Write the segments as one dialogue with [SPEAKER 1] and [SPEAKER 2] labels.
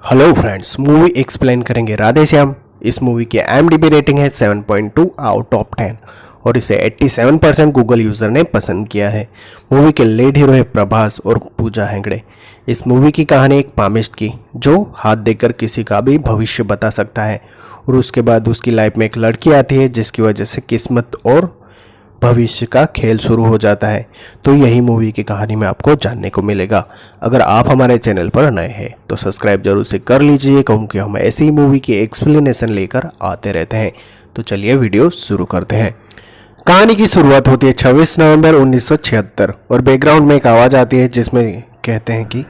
[SPEAKER 1] Hello friends, movie explain करेंगे राधे श्याम। इस movie की IMDb रेटिंग है 7.2 आउट ऑफ 10 और इसे 87% गूगल यूज़र ने पसंद किया है। मूवी के लीड हीरो है प्रभास और पूजा हेगड़े। इस मूवी की कहानी एक पामिस्ट की जो हाथ देकर किसी का भी भविष्य बता सकता है और उसके बाद उसकी लाइफ में एक लड़की आती है जिसकी वजह से किस्मत और भविष्य का खेल शुरू हो जाता है। तो यही मूवी की कहानी में आपको जानने को मिलेगा। अगर आप हमारे चैनल पर नए हैं तो सब्सक्राइब जरूर से कर लीजिए क्योंकि हम ऐसी ही मूवी की एक्सप्लेनेशन लेकर आते रहते हैं। तो चलिए वीडियो शुरू करते हैं। कहानी की शुरुआत होती है 26 नवंबर 1976 और बैकग्राउंड में एक आवाज़ आती है जिसमें कहते हैं कि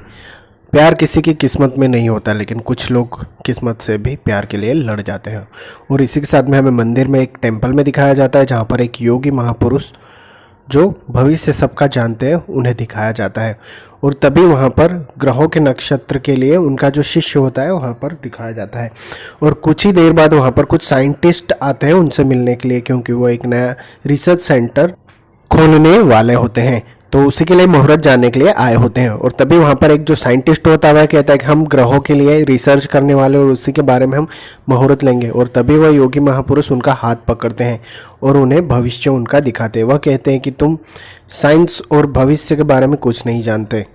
[SPEAKER 1] प्यार किसी की किस्मत में नहीं होता, लेकिन कुछ लोग किस्मत से भी प्यार के लिए लड़ जाते हैं। और इसी के साथ में हमें मंदिर में एक टेंपल में दिखाया जाता है जहाँ पर एक योगी महापुरुष जो भविष्य सबका जानते हैं उन्हें दिखाया जाता है। और तभी वहाँ पर ग्रहों के नक्षत्र के लिए उनका जो शिष्य होता है वहाँ पर दिखाया जाता है। और कुछ ही देर बाद वहाँ पर कुछ साइंटिस्ट आते हैं उनसे मिलने के लिए, क्योंकि वो एक नया रिसर्च सेंटर खोलने वाले होते हैं, तो उसी के लिए मुहूर्त जानने के लिए आए होते हैं। और तभी वहाँ पर एक जो साइंटिस्ट होता है वह कहता है कि हम ग्रहों के लिए रिसर्च करने वाले और उसी के बारे में हम मुहूर्त लेंगे। और तभी वह योगी महापुरुष उनका हाथ पकड़ते हैं और उन्हें भविष्य उनका दिखाते हैं। वह कहते हैं कि तुम साइंस और भविष्य के बारे में कुछ नहीं जानते।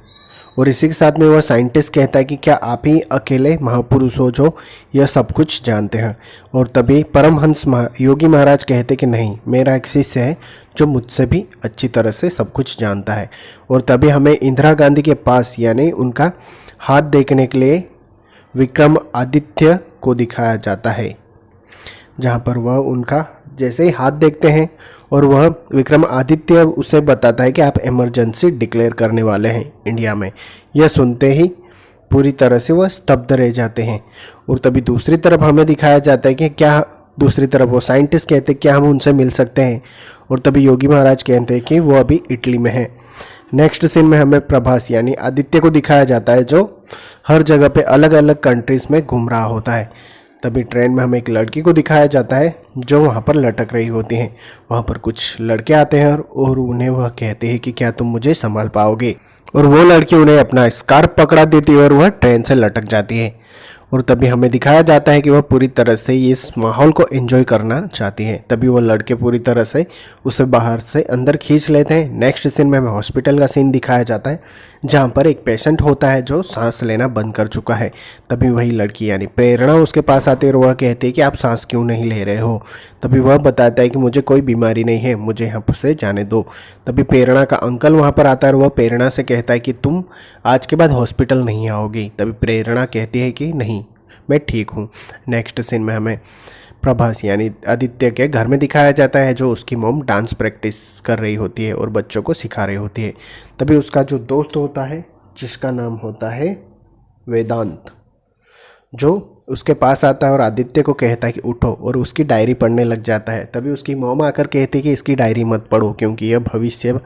[SPEAKER 1] और इसी के साथ में वह साइंटिस्ट कहता है कि क्या आप ही अकेले महापुरुष हो जो यह सब कुछ जानते हैं। और तभी परमहंस योगी महाराज कहते कि नहीं, मेरा एक शिष्य है जो मुझसे भी अच्छी तरह से सब कुछ जानता है। और तभी हमें इंदिरा गांधी के पास यानी उनका हाथ देखने के लिए विक्रम आदित्य को दिखाया जाता है, जहाँ पर वह उनका जैसे ही हाथ देखते हैं और वह विक्रम आदित्य उसे बताता है कि आप इमरजेंसी डिक्लेयर करने वाले हैं इंडिया में। यह सुनते ही पूरी तरह से वह स्तब्ध रह जाते हैं। और तभी दूसरी तरफ हमें दिखाया जाता है कि क्या दूसरी तरफ वो साइंटिस्ट कहते हैं क्या हम उनसे मिल सकते हैं। और तभी योगी महाराज कहते हैं कि वो अभी इटली में है। नेक्स्ट सीन में हमें प्रभास यानी आदित्य को दिखाया जाता है जो हर जगह पे अलग अलग कंट्रीज़ में घूम रहा होता है। तभी ट्रेन में हमें एक लड़की को दिखाया जाता है जो वहाँ पर लटक रही होती हैं। वहाँ पर कुछ लड़के आते हैं और उन्हें वह कहते हैं कि क्या तुम मुझे संभाल पाओगे। और वो लड़की उन्हें अपना स्कार्फ पकड़ा देती है और वह ट्रेन से लटक जाती है। और तभी हमें दिखाया जाता है कि वह पूरी तरह से इस माहौल को एंजॉय करना चाहती है। तभी वो लड़के पूरी तरह से उसे बाहर से अंदर खींच लेते हैं। नेक्स्ट सीन में हमें हॉस्पिटल का सीन दिखाया जाता है जहाँ पर एक पेशेंट होता है जो सांस लेना बंद कर चुका है। तभी वही लड़की यानी प्रेरणा उसके पास आती है और वह कहती है कि आप सांस क्यों नहीं ले रहे हो। तभी वह बताता है कि मुझे कोई बीमारी नहीं है, मुझे यहाँ से जाने दो। तभी प्रेरणा का अंकल वहाँ पर आता है और वह प्रेरणा से कहता है कि तुम आज के बाद हॉस्पिटल नहीं आओगी। तभी प्रेरणा कहती है कि नहीं, मैं ठीक हूँ। नेक्स्ट सीन में हमें प्रभास यानी आदित्य के घर में दिखाया जाता है जो उसकी मॉम डांस प्रैक्टिस कर रही होती है और बच्चों को सिखा रही होती है। तभी उसका जो दोस्त होता है जिसका नाम होता है वेदांत, जो उसके पास आता है और आदित्य को कहता है कि उठो, और उसकी डायरी पढ़ने लग जाता है। तभी उसकी मॉम आकर कहती है कि इसकी डायरी मत पढ़ो क्योंकि यह भविष्य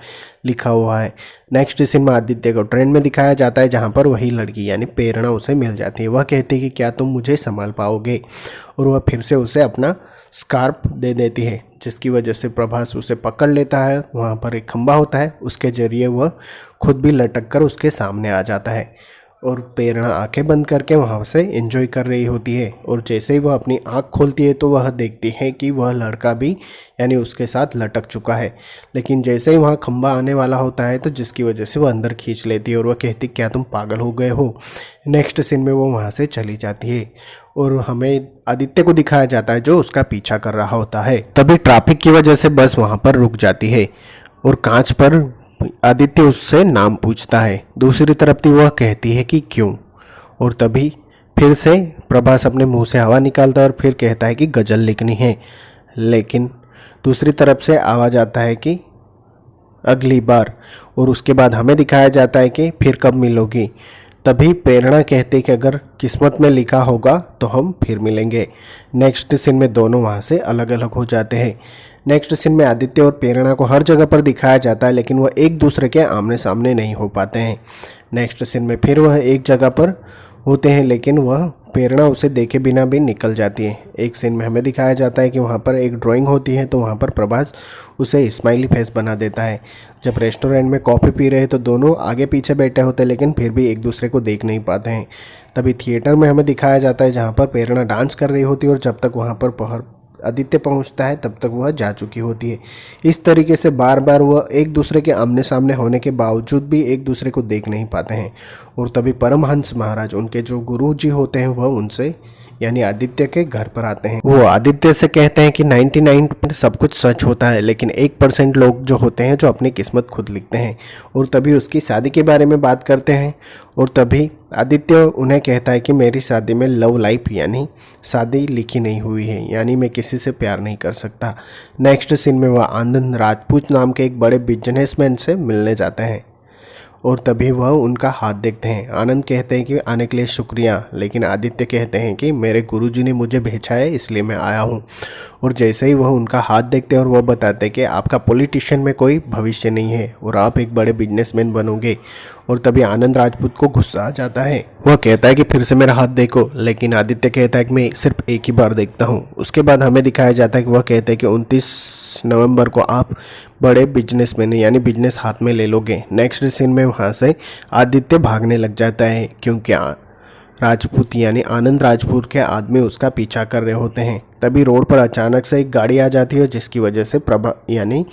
[SPEAKER 1] लिखा हुआ है। नेक्स्ट सीन में आदित्य को ट्रेन में दिखाया जाता है जहाँ पर वही लड़की यानी प्रेरणा उसे मिल जाती है। वह कहती है कि क्या तुम मुझे संभाल पाओगे, और वह फिर से उसे अपना स्कार्फ दे देती है जिसकी वजह से प्रभास उसे पकड़ लेता है। वहाँ पर एक खंभा होता है, उसके जरिए वह खुद भी लटक कर उसके सामने आ जाता है। और प्रेरणा आंखें बंद करके वहाँ से एंजॉय कर रही होती है। और जैसे ही वह अपनी आँख खोलती है तो वह देखती है कि वह लड़का भी यानी उसके साथ लटक चुका है। लेकिन जैसे ही वहाँ खंबा आने वाला होता है तो जिसकी वजह से वह अंदर खींच लेती है और वह कहती क्या तुम पागल हो गए हो। नेक्स्ट सीन में वो वहाँ से चली जाती है और हमें आदित्य को दिखाया जाता है जो उसका पीछा कर रहा होता है। तभी ट्रैफिक की वजह से बस वहाँ पर रुक जाती है और कांच पर आदित्य उससे नाम पूछता है। दूसरी तरफ थी वह कहती है कि क्यों। और तभी फिर से प्रभास अपने मुंह से हवा निकालता है और फिर कहता है कि गज़ल लिखनी है। लेकिन दूसरी तरफ से आवाज़ आता है कि अगली बार। और उसके बाद हमें दिखाया जाता है कि फिर कब मिलोगी। तभी प्रेरणा कहती कि अगर किस्मत में लिखा होगा तो हम फिर मिलेंगे। नेक्स्ट सीन में दोनों वहाँ से अलग अलग हो जाते हैं। नेक्स्ट सीन में आदित्य और प्रेरणा को हर जगह पर दिखाया जाता है लेकिन वह एक दूसरे के आमने सामने नहीं हो पाते हैं। नेक्स्ट सीन में फिर वह एक जगह पर होते हैं लेकिन वह प्रेरणा उसे देखे बिना भी निकल जाती है। एक सीन में हमें दिखाया जाता है कि वहाँ पर एक ड्राइंग होती है तो वहाँ पर प्रभास उसे स्माइली फेस बना देता है। जब रेस्टोरेंट में कॉफ़ी पी रहे हैं तो दोनों आगे पीछे बैठे होते हैं लेकिन फिर भी एक दूसरे को देख नहीं पाते हैं। तभी थिएटर में हमें दिखाया जाता है जहाँ पर प्रेरणा डांस कर रही होती है और जब तक वहाँ पर आदित्य पहुंचता है तब तक वह जा चुकी होती है। इस तरीके से बार बार वह एक दूसरे के आमने सामने होने के बावजूद भी एक दूसरे को देख नहीं पाते हैं। और तभी परमहंस महाराज, उनके जो गुरु जी होते हैं, वह उनसे यानी आदित्य के घर पर आते हैं। वो आदित्य से कहते हैं कि 99% सब कुछ सच होता है, लेकिन 1% लोग जो होते हैं जो अपनी किस्मत खुद लिखते हैं। और तभी उसकी शादी के बारे में बात करते हैं। और तभी आदित्य उन्हें कहता है कि मेरी शादी में लव लाइफ यानी शादी लिखी नहीं हुई है, यानी मैं किसी से प्यार नहीं कर सकता। नेक्स्ट सीन में वह आनंद राजपूत नाम के एक बड़े बिजनेसमैन से मिलने जाते हैं और तभी वह उनका हाथ देखते हैं। आनंद कहते हैं कि आने के लिए शुक्रिया, लेकिन आदित्य कहते हैं कि मेरे गुरुजी ने मुझे भेजा है इसलिए मैं आया हूँ। और जैसे ही वह उनका हाथ देखते हैं और वह बताते हैं कि आपका पॉलिटिशियन में कोई भविष्य नहीं है और आप एक बड़े बिजनेसमैन बनोगे। और तभी आनंद राजपूत को गुस्सा आ जाता है। वह कहता है कि फिर से मेरा हाथ देखो, लेकिन आदित्य कहता है कि मैं सिर्फ एक ही बार देखता हूँ। उसके बाद हमें दिखाया जाता है कि वह कहते हैं कि 29 नवंबर को आप बड़े बिजनेसमैन यानी बिजनेस हाथ में ले लोगे। नेक्स्ट सीन में वहाँ से आदित्य भागने लग जाता है क्योंकि राजपूत यानी आनंद राजपूत के आदमी उसका पीछा कर रहे होते हैं। तभी रोड पर अचानक से एक गाड़ी आ जाती है जिसकी वजह से प्रभा यानी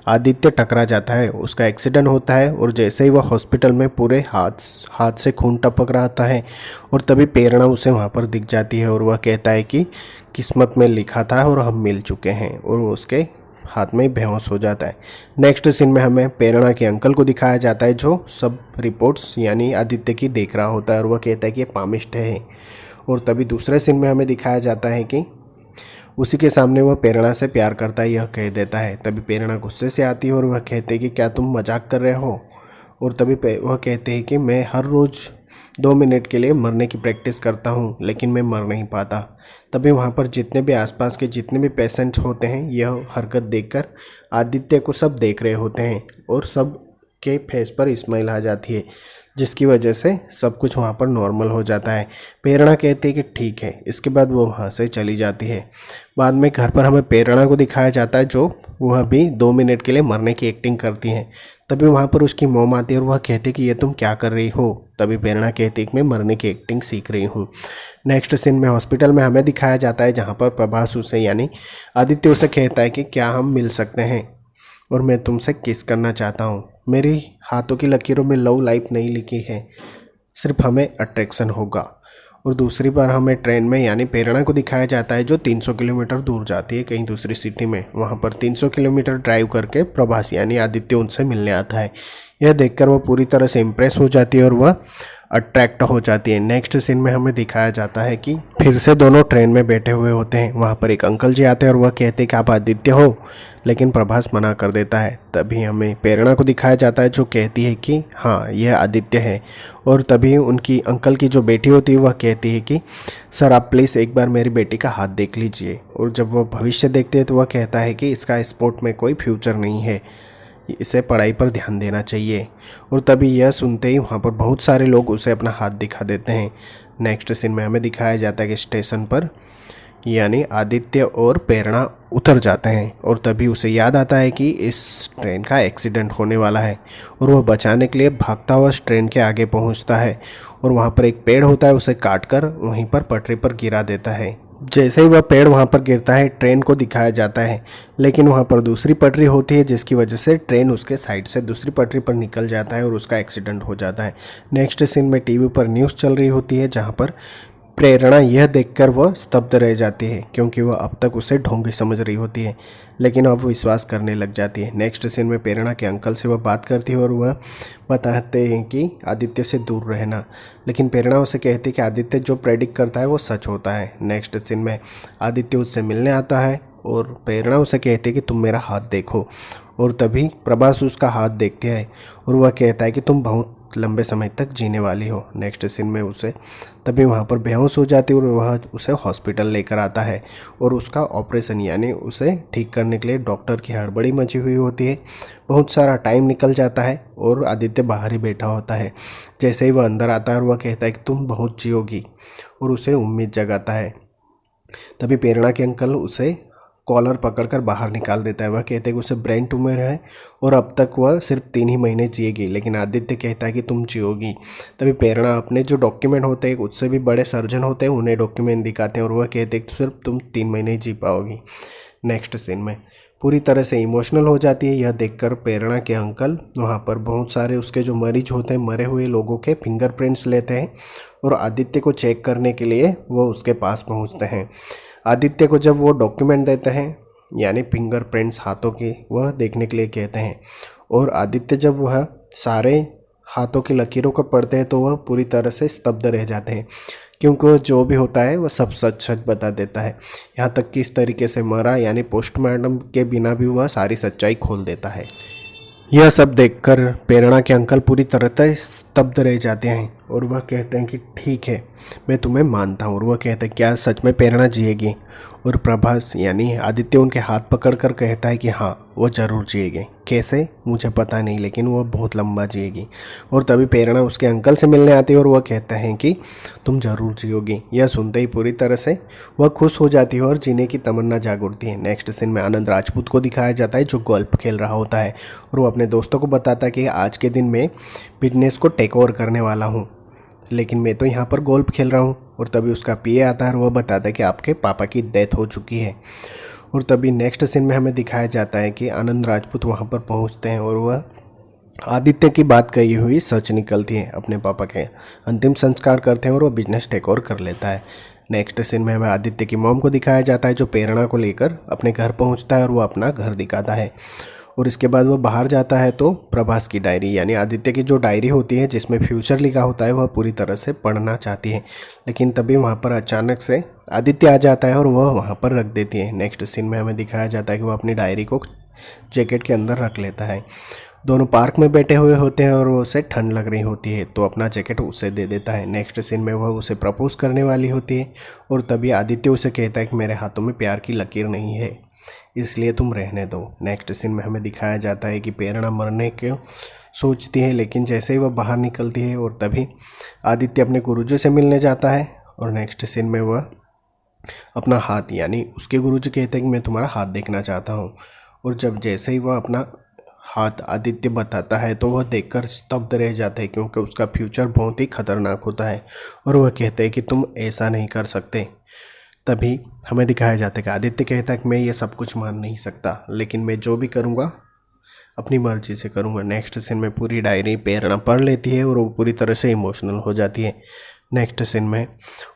[SPEAKER 1] आदित्य टकरा जाता है। उसका एक्सीडेंट होता है और जैसे ही वह हॉस्पिटल में पूरे हाथ से खून टपक रहा है और तभी प्रेरणा उसे वहाँ पर दिख जाती है और वह कहता है कि किस्मत में लिखा था और हम मिल चुके हैं, और उसके हाथ में बेहोश हो जाता है। नेक्स्ट सीन में हमें प्रेरणा के अंकल को दिखाया जाता है जो सब रिपोर्ट्स यानी आदित्य की देख रहा होता है और वह कहता है कि ये पामिस्ट है। और तभी दूसरे सीन में हमें दिखाया जाता है कि उसी के सामने वह प्रेरणा से प्यार करता है, यह कह देता है। तभी प्रेरणा गुस्से से आती है और वह कहते हैं कि क्या तुम मजाक कर रहे हो। और तभी वह कहते हैं कि मैं हर रोज़ 2 मिनट के लिए मरने की प्रैक्टिस करता हूँ, लेकिन मैं मर नहीं पाता। तभी वहाँ पर जितने भी आसपास के जितने भी पेशेंट्स होते हैं, यह हरकत देखकर आदित्य को सब देख रहे होते हैं और सब के फेस पर स्माइल आ जाती है, जिसकी वजह से सब कुछ वहाँ पर नॉर्मल हो जाता है। प्रेरणा कहती है कि ठीक है। इसके बाद वो वहाँ से चली जाती है। बाद में घर पर हमें प्रेरणा को दिखाया जाता है जो वह भी 2 मिनट के लिए मरने की एक्टिंग करती है। तभी वहाँ पर उसकी मॉम आती है और वह कहती है कि ये तुम क्या कर रही हो। तभी प्रेरणा कहती है कि मैं मरने की एक्टिंग सीख रही हूँ। नेक्स्ट सीन में हॉस्पिटल में हमें दिखाया जाता है जहाँ पर प्रभास उसे यानी आदित्य उसे कहता है कि क्या हम मिल सकते हैं और मैं तुमसे किस करना चाहता हूँ। मेरी हाथों की लकीरों में लव लाइफ नहीं लिखी है, सिर्फ हमें अट्रैक्शन होगा। और दूसरी बार हमें ट्रेन में यानी प्रेरणा को दिखाया जाता है जो 300 किलोमीटर दूर जाती है कहीं दूसरी सिटी में। वहाँ पर 300 किलोमीटर ड्राइव करके प्रभास यानी आदित्य उनसे मिलने आता है। यह देखकर वह पूरी तरह से इम्प्रेस हो जाती है और वह अट्रैक्ट हो जाती है। नेक्स्ट सीन में हमें दिखाया जाता है कि फिर से दोनों ट्रेन में बैठे हुए होते हैं। वहाँ पर एक अंकल जी आते हैं और वह कहते हैं कि आप आदित्य हो, लेकिन प्रभास मना कर देता है। तभी हमें प्रेरणा को दिखाया जाता है जो कहती है कि हाँ यह आदित्य है। और तभी उनकी अंकल की जो बेटी होती है वह कहती है कि सर आप प्लीज़ एक बार मेरी बेटी का हाथ देख लीजिए। और जब वह भविष्य देखते हैं तो वह कहता है कि इसका स्पोर्ट में कोई फ्यूचर नहीं है, इसे पढ़ाई पर ध्यान देना चाहिए। और तभी यह सुनते ही वहाँ पर बहुत सारे लोग उसे अपना हाथ दिखा देते हैं। नेक्स्ट सीन में हमें दिखाया जाता है कि स्टेशन पर यानी आदित्य और प्रेरणा उतर जाते हैं और तभी उसे याद आता है कि इस ट्रेन का एक्सीडेंट होने वाला है और वह बचाने के लिए भागता हुआ उस ट्रेन के आगे पहुंचता है और वहां पर एक पेड़ होता है, उसे काटकर वहीं पर पटरी पर गिरा देता है। जैसे ही वह पेड़ वहां पर गिरता है ट्रेन को दिखाया जाता है, लेकिन वहां पर दूसरी पटरी होती है जिसकी वजह से ट्रेन उसके साइड से दूसरी पटरी पर निकल जाता है और उसका एक्सीडेंट हो जाता है। नेक्स्ट सीन में टीवी पर न्यूज़ चल रही होती है जहां पर प्रेरणा यह देखकर वह स्तब्ध रह जाती है क्योंकि वह अब तक उसे ढोंगी समझ रही होती है, लेकिन अब वो विश्वास करने लग जाती है। नेक्स्ट सीन में प्रेरणा के अंकल से वह बात करती है और वह बताते हैं कि आदित्य से दूर रहना, लेकिन प्रेरणा उसे कहती है कि आदित्य जो प्रेडिक्ट करता है वो सच होता है। नेक्स्ट सीन में आदित्य उससे मिलने आता है और प्रेरणा उसे कहती है कि तुम मेरा हाथ देखो। और तभी प्रभास उसका हाथ देखती है और वह कहता है कि तुम बहुत लंबे समय तक जीने वाली हो। नेक्स्ट सीन में उसे तभी वहाँ पर बेहोश हो जाती है और वह उसे हॉस्पिटल लेकर आता है और उसका ऑपरेशन यानी उसे ठीक करने के लिए डॉक्टर की हड़बड़ी मची हुई होती है। बहुत सारा टाइम निकल जाता है और आदित्य बाहर ही बैठा होता है। जैसे ही वह अंदर आता है और वह कहता है कि तुम बहुत जियोगी और उसे उम्मीद जगाता है। तभी प्रेरणा के अंकल उसे कॉलर पकड़कर बाहर निकाल देता है। वह कहते हैं कि उसे ब्रेन ट्यूमर है और अब तक वह सिर्फ 3 ही महीने जिएगी, लेकिन आदित्य कहता है कि तुम जियोगी। तभी प्रेरणा अपने जो डॉक्यूमेंट होते हैं, उससे भी बड़े सर्जन होते हैं, उन्हें डॉक्यूमेंट दिखाते हैं और वह कहते हैं कि सिर्फ तुम 3 महीने ही जी पाओगी। नेक्स्ट सीन में पूरी तरह से इमोशनल हो जाती है यह देखकर प्रेरणा के अंकल वहाँ पर बहुत सारे उसके जो मरीज होते हैं, मरे हुए लोगों के फिंगरप्रिंट्स लेते हैं और आदित्य को चेक करने के लिए वो उसके पास पहुँचते हैं। आदित्य को जब वो डॉक्यूमेंट देते हैं यानी फिंगरप्रिंट्स हाथों की, वह देखने के लिए कहते हैं और आदित्य जब वह सारे हाथों की लकीरों को पढ़ते हैं तो वह पूरी तरह से स्तब्ध रह जाते हैं, क्योंकि वो जो भी होता है वह सब सच सच बता देता है। यहाँ तक कि इस तरीके से मरा यानी पोस्टमार्टम के बिना भी वह सारी सच्चाई खोल देता है। यह सब देखकर प्रेरणा के अंकल पूरी तरह से स्तब्ध रह जाते हैं और वह कहते हैं कि ठीक है, मैं तुम्हें मानता हूँ। और वह कहते हैं क्या सच में प्रेरणा जिएगी? और प्रभास यानी आदित्य उनके हाथ पकड़कर कहता है कि हाँ, वो ज़रूर जिएगी। कैसे मुझे पता नहीं, लेकिन वह बहुत लंबा जिएगी। और तभी प्रेरणा उसके अंकल से मिलने आती है और वह कहते हैं कि तुम ज़रूर जियोगी। यह सुनते ही पूरी तरह से वह खुश हो जाती है और जीने की तमन्ना जाग उठती है। नेक्स्ट सीन में आनंद राजपूत को दिखाया जाता है जो गोल्फ खेल रहा होता है और वो अपने दोस्तों को बताता है कि आज के दिन मैं बिजनेस को टेक ओवर करने वाला हूँ, लेकिन मैं तो यहाँ पर गोल्फ खेल रहा हूँ। और तभी उसका पीए आता है और वह बताता है कि आपके पापा की डेथ हो चुकी है। और तभी नेक्स्ट सीन में हमें दिखाया जाता है कि आनंद राजपूत वहाँ पर पहुँचते हैं और वह आदित्य की बात कही हुई सच निकलती है। अपने पापा के अंतिम संस्कार करते हैं और वह बिजनेस टेक ओवर कर लेता है। नेक्स्ट सीन में हमें आदित्य की मॉम को दिखाया जाता है जो प्रेरणा को लेकर अपने घर पहुँचता है और वह अपना घर दिखाता है। और इसके बाद वह बाहर जाता है तो प्रभास की डायरी यानी आदित्य की जो डायरी होती है जिसमें फ्यूचर लिखा होता है वह पूरी तरह से पढ़ना चाहती है, लेकिन तभी वहाँ पर अचानक से आदित्य आ जाता है और वह वहाँ पर रख देती है। नेक्स्ट सीन में हमें दिखाया जाता है कि वह अपनी डायरी को जैकेट के अंदर रख लेता है। दोनों पार्क में बैठे हुए होते हैं और उसे ठंड लग रही होती है तो अपना जैकेट उसे दे देता है। नेक्स्ट सीन में वह उसे प्रपोज करने वाली होती है और तभी आदित्य उसे कहता है कि मेरे हाथों में प्यार की लकीर नहीं है, इसलिए तुम रहने दो। नेक्स्ट सीन में हमें दिखाया जाता है कि प्रेरणा मरने के सोचती है, लेकिन जैसे ही वह बाहर निकलती है और तभी आदित्य अपने गुरुजी से मिलने जाता है और नेक्स्ट सीन में वह अपना हाथ यानी उसके गुरुजी कहते हैं कि मैं तुम्हारा हाथ देखना चाहता हूँ। और जब जैसे ही वह अपना हाथ आदित्य बताता है तो वह देखकर स्तब्ध रह जाता है, क्योंकि उसका फ्यूचर बहुत ही खतरनाक होता है और वह कहते हैं कि तुम ऐसा नहीं कर सकते। तभी हमें दिखाया जाता है कि आदित्य कहता है कि मैं ये सब कुछ मान नहीं सकता, लेकिन मैं जो भी करूँगा अपनी मर्जी से करूँगा। नेक्स्ट सीन में पूरी डायरी प्रेरणा पढ़ लेती है और वो पूरी तरह से इमोशनल हो जाती है। नेक्स्ट सीन में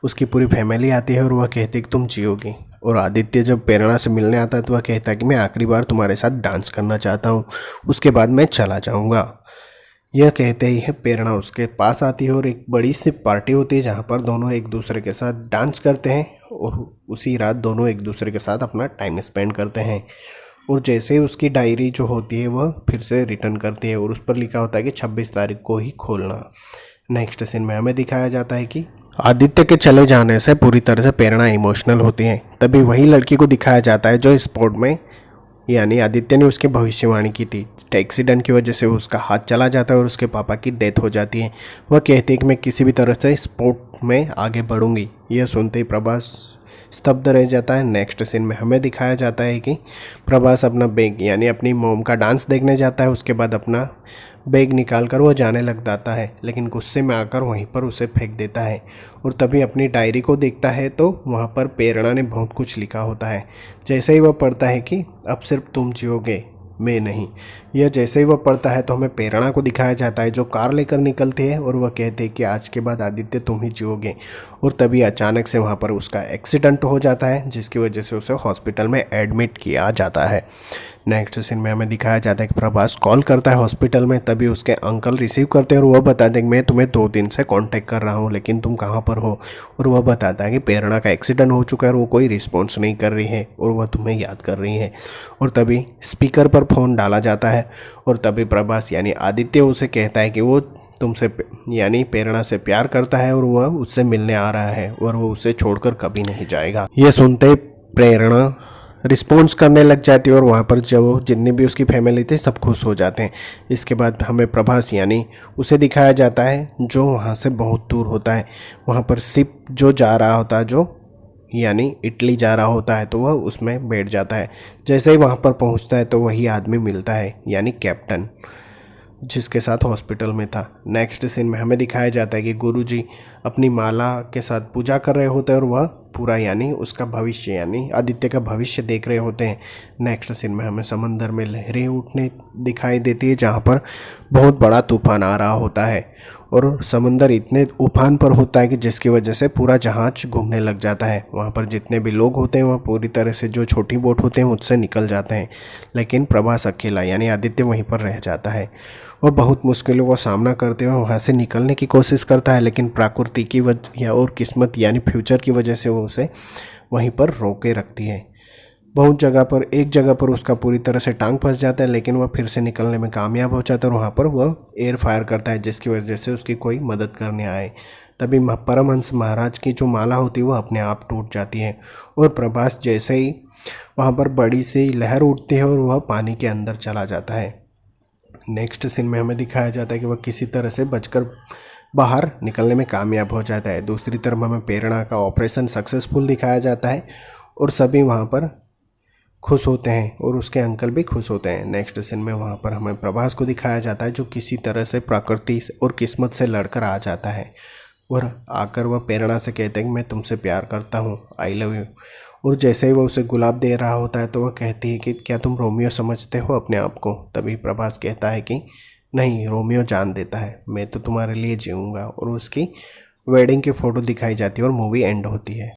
[SPEAKER 1] उसकी पूरी फैमिली आती है और वह कहती है कि तुम जियोगी। और आदित्य जब प्रेरणा से मिलने आता है तो वह कहता है कि मैं आखिरी बार तुम्हारे साथ डांस करना चाहता हूँ, उसके बाद मैं चला जाऊँगा। यह कहते ही है प्रेरणा उसके पास आती है और एक बड़ी सी पार्टी होती है जहाँ पर दोनों एक दूसरे के साथ डांस करते हैं और उसी रात दोनों एक दूसरे के साथ अपना टाइम स्पेंड करते हैं। और जैसे ही उसकी डायरी जो होती है वह फिर से रिटर्न करती है और उस पर लिखा होता है कि 26 तारीख को ही खोलना। नेक्स्ट सीन में हमें दिखाया जाता है कि आदित्य के चले जाने से पूरी तरह से प्रेरणा इमोशनल होती है। तभी वही लड़की को दिखाया जाता है जो स्पोर्ट में यानी आदित्य ने उसकी भविष्यवाणी की थी। एक्सीडेंट की वजह से उसका हाथ चला जाता है और उसके पापा की डेथ हो जाती है। वह कहती है कि मैं किसी भी तरह से स्पोर्ट में आगे बढ़ूंगी। यह सुनते ही प्रभास स्तब्ध रह जाता है। नेक्स्ट सीन में हमें दिखाया जाता है कि प्रभास अपना बैग यानी अपनी मोम का डांस देखने जाता है, उसके बाद अपना बैग निकाल कर वो जाने लग जाता है, लेकिन गुस्से में आकर वहीं पर उसे फेंक देता है। और तभी अपनी डायरी को देखता है तो वहाँ पर प्रेरणा ने बहुत कुछ लिखा होता है। जैसे ही वह पढ़ता है कि अब सिर्फ तुम जियोगे, मैं नहीं। यह जैसे ही वह पढ़ता है तो हमें प्रेरणा को दिखाया जाता है जो कार लेकर निकलती है और वह कहते हैं कि आज के बाद आदित्य तुम ही जियोगे। और तभी अचानक से वहाँ पर उसका एक्सीडेंट हो जाता है जिसकी वजह से उसे हॉस्पिटल में एडमिट किया जाता है। नेक्स्ट सीन में हमें दिखाया जाता है कि प्रभास कॉल करता है हॉस्पिटल में, तभी उसके अंकल रिसीव करते हैं और वह बताते हैं कि मैं तुम्हें 2 दिन से कांटेक्ट कर रहा हूं, लेकिन तुम कहां पर हो। और वह बताता है कि प्रेरणा का एक्सीडेंट हो चुका है और वो कोई रिस्पॉन्स नहीं कर रही है और वह तुम्हें याद कर रही है। और तभी स्पीकर पर फ़ोन डाला जाता है और तभी प्रभास यानी आदित्य उसे कहता है कि वो तुमसे यानी प्रेरणा से प्यार करता है और वह उससे मिलने आ रहा है और वो उसे छोड़कर कभी नहीं जाएगा। ये सुनते ही प्रेरणा रिस्पॉन्स करने लग जाती है और वहाँ पर जो जितनी भी उसकी फैमिली थी सब खुश हो जाते हैं। इसके बाद हमें प्रभास यानी उसे दिखाया जाता है जो वहाँ से बहुत दूर होता है। वहाँ पर शिप जो जा रहा होता है जो यानी इटली जा रहा होता है तो वह उसमें बैठ जाता है। जैसे ही वहाँ पर पहुँचता है तो वही आदमी मिलता है, यानी कैप्टन, जिसके साथ हॉस्पिटल में था। नेक्स्ट सीन में हमें दिखाया जाता है कि गुरुजी अपनी माला के साथ पूजा कर रहे होते हैं और वह पूरा यानी उसका भविष्य यानी आदित्य का भविष्य देख रहे होते हैं। नेक्स्ट सीन में हमें समंदर में लहरें उठने दिखाई देती है, जहाँ पर बहुत बड़ा तूफान आ रहा होता है और समंदर इतने उफान पर होता है कि जिसकी वजह से पूरा जहाज घूमने लग जाता है। वहाँ पर जितने भी लोग होते हैं वह पूरी तरह से जो छोटी बोट होते हैं उससे निकल जाते हैं, लेकिन प्रभास अकेला यानी आदित्य वहीं पर रह जाता है और बहुत मुश्किलों का सामना करते हुए वहाँ से निकलने की कोशिश करता है, लेकिन प्रकृति की वजह या और किस्मत यानी फ्यूचर की वजह से वो उसे वहीं पर रोके रखती है। बहुत जगह पर एक जगह पर उसका पूरी तरह से टांग फंस जाता है, लेकिन वह फिर से निकलने में कामयाब हो जाता है और वहाँ पर वह एयर फायर करता है, जिसकी वजह से उसकी कोई मदद करने आए। तभी परमहंस महाराज की जो माला होती है वह अपने आप टूट जाती है और प्रभास जैसे ही वहाँ पर बड़ी सी लहर उठती है और वह पानी के अंदर चला जाता है। नेक्स्ट सीन में हमें दिखाया जाता है कि वह किसी तरह से बचकर बाहर निकलने में कामयाब हो जाता है। दूसरी तरफ हमें प्रेरणा का ऑपरेशन सक्सेसफुल दिखाया जाता है और सभी वहाँ पर खुश होते हैं और उसके अंकल भी खुश होते हैं। नेक्स्ट सीन में वहाँ पर हमें प्रभास को दिखाया जाता है जो किसी तरह से प्रकृति और किस्मत से लड़कर आ जाता है और आकर वह प्रेरणा से कहते हैं कि मैं तुमसे प्यार करता हूँ, आई लव यू। और जैसे ही वह उसे गुलाब दे रहा होता है तो वह कहती है कि क्या तुम रोमियो समझते हो अपने आप को। तभी प्रभास कहता है कि नहीं, रोमियो जान देता है, मैं तो तुम्हारे लिए जीऊँगा। और उसकी वेडिंग की फ़ोटो दिखाई जाती है और मूवी एंड होती है।